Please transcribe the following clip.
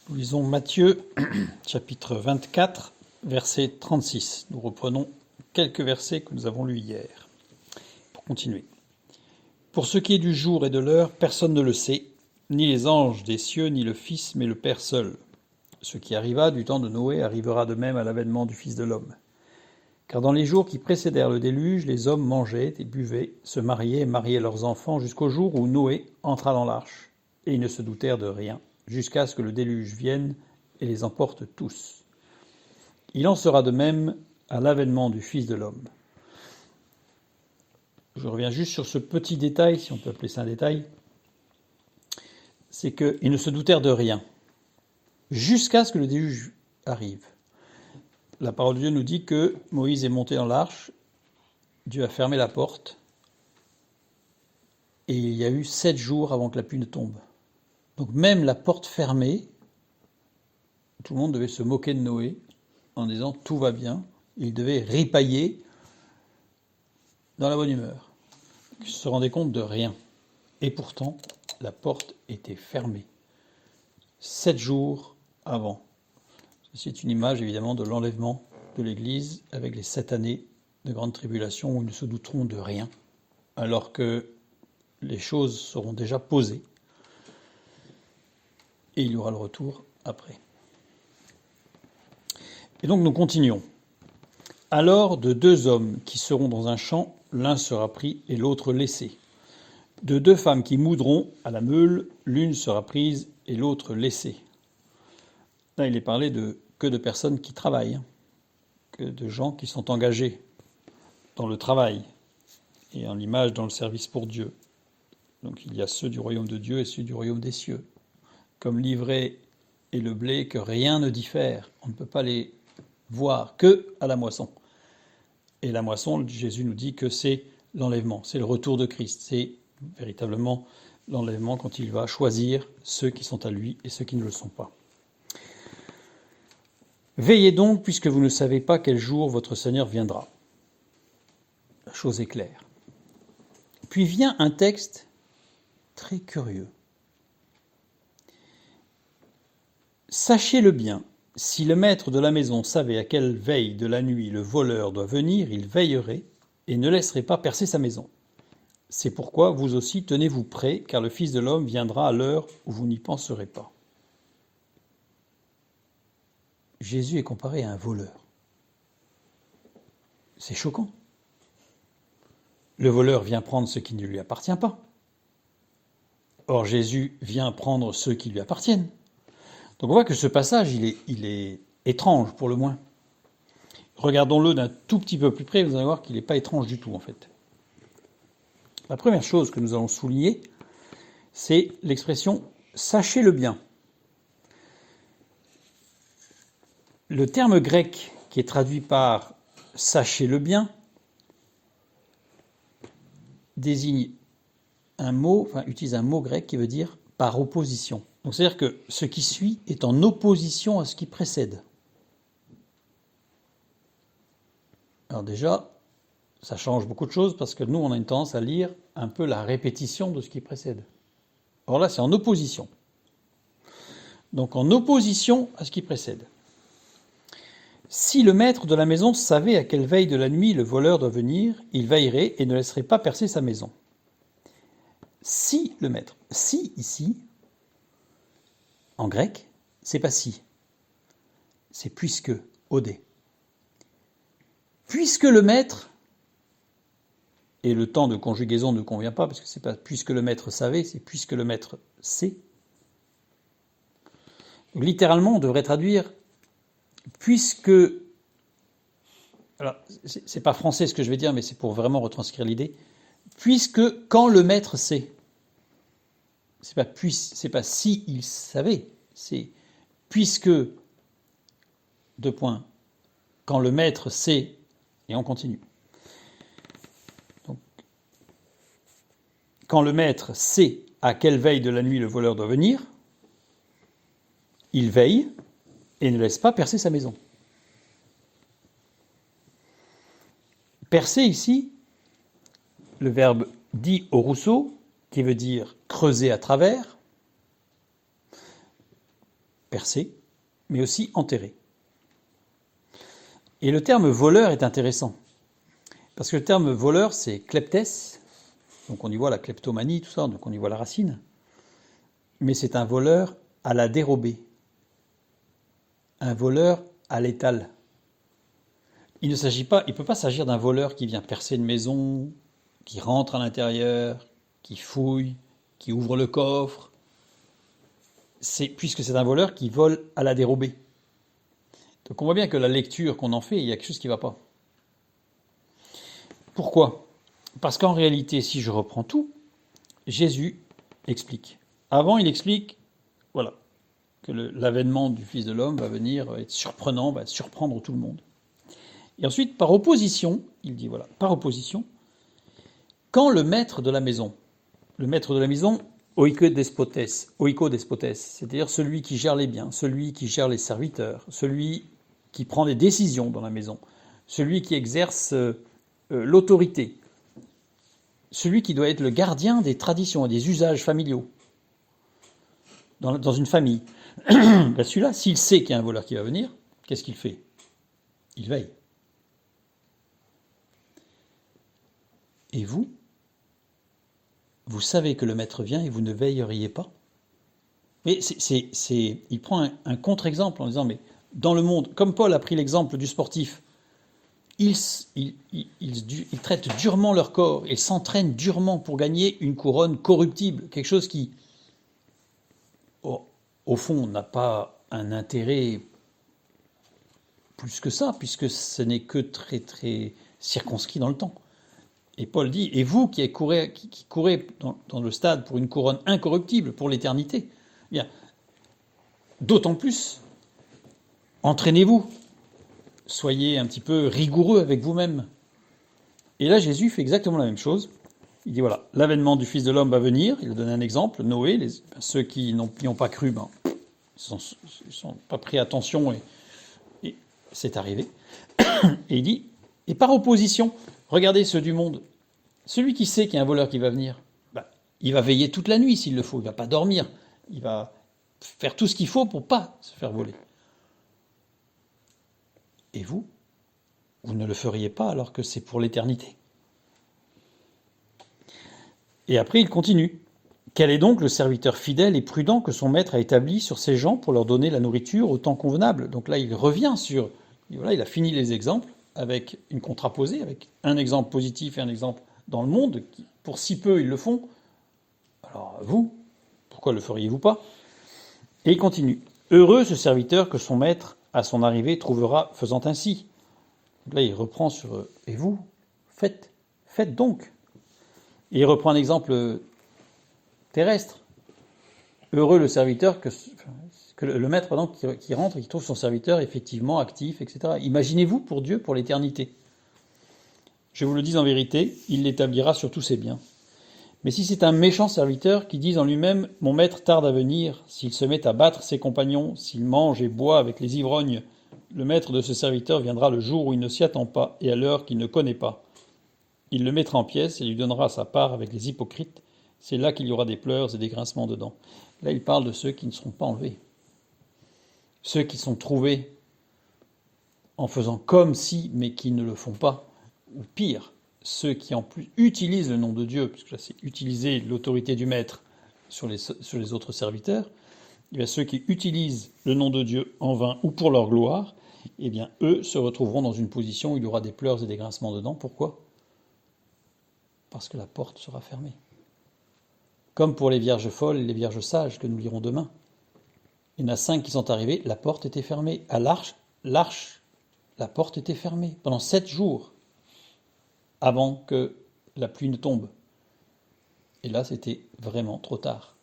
Nous lisons Matthieu, chapitre 24, verset 36. Nous reprenons quelques versets que nous avons lus hier. Pour continuer. Pour ce qui est du jour et de l'heure, personne ne le sait, ni les anges des cieux, ni le Fils, mais le Père seul. Ce qui arriva du temps de Noé arrivera de même à l'avènement du Fils de l'homme. Car dans les jours qui précédèrent le déluge, les hommes mangeaient et buvaient, se mariaient et mariaient leurs enfants, jusqu'au jour où Noé entra dans l'arche, et ils ne se doutèrent de rien, jusqu'à ce que le déluge vienne et les emporte tous. Il en sera de même à l'avènement du Fils de l'homme. Je reviens juste sur ce petit détail, si on peut appeler ça un détail, c'est qu'ils ne se doutèrent de rien, jusqu'à ce que le déluge arrive. La parole de Dieu nous dit que Moïse est monté dans l'arche, Dieu a fermé la porte, et il y a eu 7 jours avant que la pluie ne tombe. Donc même la porte fermée, tout le monde devait se moquer de Noé en disant « tout va bien ». Il devait ripailler dans la bonne humeur. Il se rendait compte de rien. Et pourtant, la porte était fermée. 7 jours avant. C'est une image évidemment de l'enlèvement de l'Église avec les 7 années de grande tribulation où ils ne se douteront de rien, alors que les choses seront déjà posées. Et il y aura le retour après. Et donc nous continuons. Alors de 2 hommes qui seront dans un champ, l'un sera pris et l'autre laissé. De 2 femmes qui moudront à la meule, l'une sera prise et l'autre laissée. Là, il est parlé que de personnes qui travaillent, que de gens qui sont engagés dans le travail et en l'image dans le service pour Dieu. Donc il y a ceux du royaume de Dieu et ceux du royaume des cieux. Comme l'ivraie et le blé, que rien ne diffère. On ne peut pas les voir que à la moisson. Et la moisson, Jésus nous dit que c'est l'enlèvement, c'est le retour de Christ. C'est véritablement l'enlèvement quand il va choisir ceux qui sont à lui et ceux qui ne le sont pas. Veillez donc, puisque vous ne savez pas quel jour votre Seigneur viendra. La chose est claire. Puis vient un texte très curieux. Sachez-le bien, si le maître de la maison savait à quelle veille de la nuit le voleur doit venir, il veillerait et ne laisserait pas percer sa maison. C'est pourquoi vous aussi tenez-vous prêts, car le Fils de l'homme viendra à l'heure où vous n'y penserez pas. Jésus est comparé à un voleur. C'est choquant. Le voleur vient prendre ce qui ne lui appartient pas. Or Jésus vient prendre ceux qui lui appartiennent. Donc on voit que ce passage, il est étrange pour le moins. Regardons-le d'un tout petit peu plus près, vous allez voir qu'il n'est pas étrange du tout en fait. La première chose que nous allons souligner, c'est l'expression « sachez-le bien ». Le terme grec qui est traduit par « sachez-le bien » désigne utilise un mot grec qui veut dire « par opposition ». Donc c'est-à-dire que ce qui suit est en opposition à ce qui précède. Alors déjà, ça change beaucoup de choses parce que nous, on a une tendance à lire un peu la répétition de ce qui précède. Or là, c'est en opposition. Donc en opposition à ce qui précède. Si le maître de la maison savait à quelle veille de la nuit le voleur doit venir, il veillerait et ne laisserait pas percer sa maison. Si le maître, si ici, en grec, c'est pas si, c'est puisque, odé. Puisque le maître, et le temps de conjugaison ne convient pas, parce que c'est pas puisque le maître savait, c'est puisque le maître sait. Donc, littéralement, on devrait traduire puisque. Alors, c'est pas français ce que je vais dire, mais c'est pour vraiment retranscrire l'idée. Puisque quand le maître sait. C'est pas si il savait, c'est puisque, quand le maître sait, et on continue. Donc, quand le maître sait à quelle veille de la nuit le voleur doit venir, il veille et ne laisse pas percer sa maison. Percer ici, le verbe dit au Rousseau, qui veut dire creuser à travers, percé, mais aussi enterré. Et le terme voleur est intéressant, parce que le terme voleur, c'est kleptes, donc on y voit la kleptomanie, tout ça, donc on y voit la racine, mais c'est un voleur à la dérobée, un voleur à l'étal. Il ne peut pas s'agir d'un voleur qui vient percer une maison, qui rentre à l'intérieur, qui fouille, qui ouvre le coffre, puisque c'est un voleur qui vole à la dérobée. Donc on voit bien que la lecture qu'on en fait, il y a quelque chose qui ne va pas. Pourquoi ? Parce qu'en réalité, si je reprends tout, Jésus explique. Avant, il explique, voilà, que l'avènement du Fils de l'homme va venir être surprenant, va surprendre tout le monde. Et ensuite, par opposition, il dit, voilà, par opposition, quand le maître de la maison, oiko despotes, c'est-à-dire celui qui gère les biens, celui qui gère les serviteurs, celui qui prend des décisions dans la maison, celui qui exerce l'autorité, celui qui doit être le gardien des traditions et des usages familiaux dans une famille. Ben celui-là, s'il sait qu'il y a un voleur qui va venir, qu'est-ce qu'il fait ? Il veille. Et vous savez que le maître vient et vous ne veilleriez pas ? Mais il prend un contre-exemple en disant, mais dans le monde, comme Paul a pris l'exemple du sportif, ils traitent durement leur corps, ils s'entraînent durement pour gagner une couronne corruptible, quelque chose qui, au fond, n'a pas un intérêt plus que ça, puisque ce n'est que très, très circonscrit dans le temps. Et Paul dit, et vous qui courez dans le stade pour une couronne incorruptible, pour l'éternité, eh bien, d'autant plus, entraînez-vous, soyez un petit peu rigoureux avec vous-même. Et là, Jésus fait exactement la même chose. Il dit, voilà, l'avènement du Fils de l'homme va venir, il a donné un exemple, Noé, ceux qui n'y ont pas cru, ils ne sont pas pris attention, et c'est arrivé. Et il dit, et par opposition, regardez ceux du monde. Celui qui sait qu'il y a un voleur qui va venir, il va veiller toute la nuit s'il le faut. Il ne va pas dormir. Il va faire tout ce qu'il faut pour ne pas se faire voler. Et vous ne le feriez pas alors que c'est pour l'éternité. Et après, il continue. Quel est donc le serviteur fidèle et prudent que son maître a établi sur ces gens pour leur donner la nourriture au temps convenable ? Donc là, il revient sur... Voilà, il a fini les exemples avec une contraposée, avec un exemple positif et un exemple dans le monde, qui, pour si peu ils le font, alors vous, pourquoi le feriez-vous pas ? Et il continue. Heureux ce serviteur que son maître, à son arrivée, trouvera faisant ainsi. Là, il reprend sur et vous, faites donc. Et il reprend un exemple terrestre. Heureux le serviteur que le maître qui rentre et qui trouve son serviteur effectivement actif, etc. Imaginez-vous pour Dieu, pour l'éternité. Je vous le dis en vérité, il l'établira sur tous ses biens. Mais si c'est un méchant serviteur qui dit en lui-même « Mon maître tarde à venir », s'il se met à battre ses compagnons, s'il mange et boit avec les ivrognes, le maître de ce serviteur viendra le jour où il ne s'y attend pas et à l'heure qu'il ne connaît pas. Il le mettra en pièces et lui donnera sa part avec les hypocrites. C'est là qu'il y aura des pleurs et des grincements de dents. Là, il parle de ceux qui ne seront pas enlevés. Ceux qui sont trouvés en faisant comme si, mais qui ne le font pas. Ou pire, ceux qui en plus utilisent le nom de Dieu, puisque là c'est utiliser l'autorité du maître sur les autres serviteurs, eh bien ceux qui utilisent le nom de Dieu en vain ou pour leur gloire, eh bien eux se retrouveront dans une position où il y aura des pleurs et des grincements de dents. Pourquoi ? Parce que la porte sera fermée. Comme pour les vierges folles et les vierges sages que nous lirons demain. Il y en a 5 qui sont arrivés, la porte était fermée. À l'arche, la porte était fermée pendant 7 jours avant que la pluie ne tombe. Et là, c'était vraiment trop tard.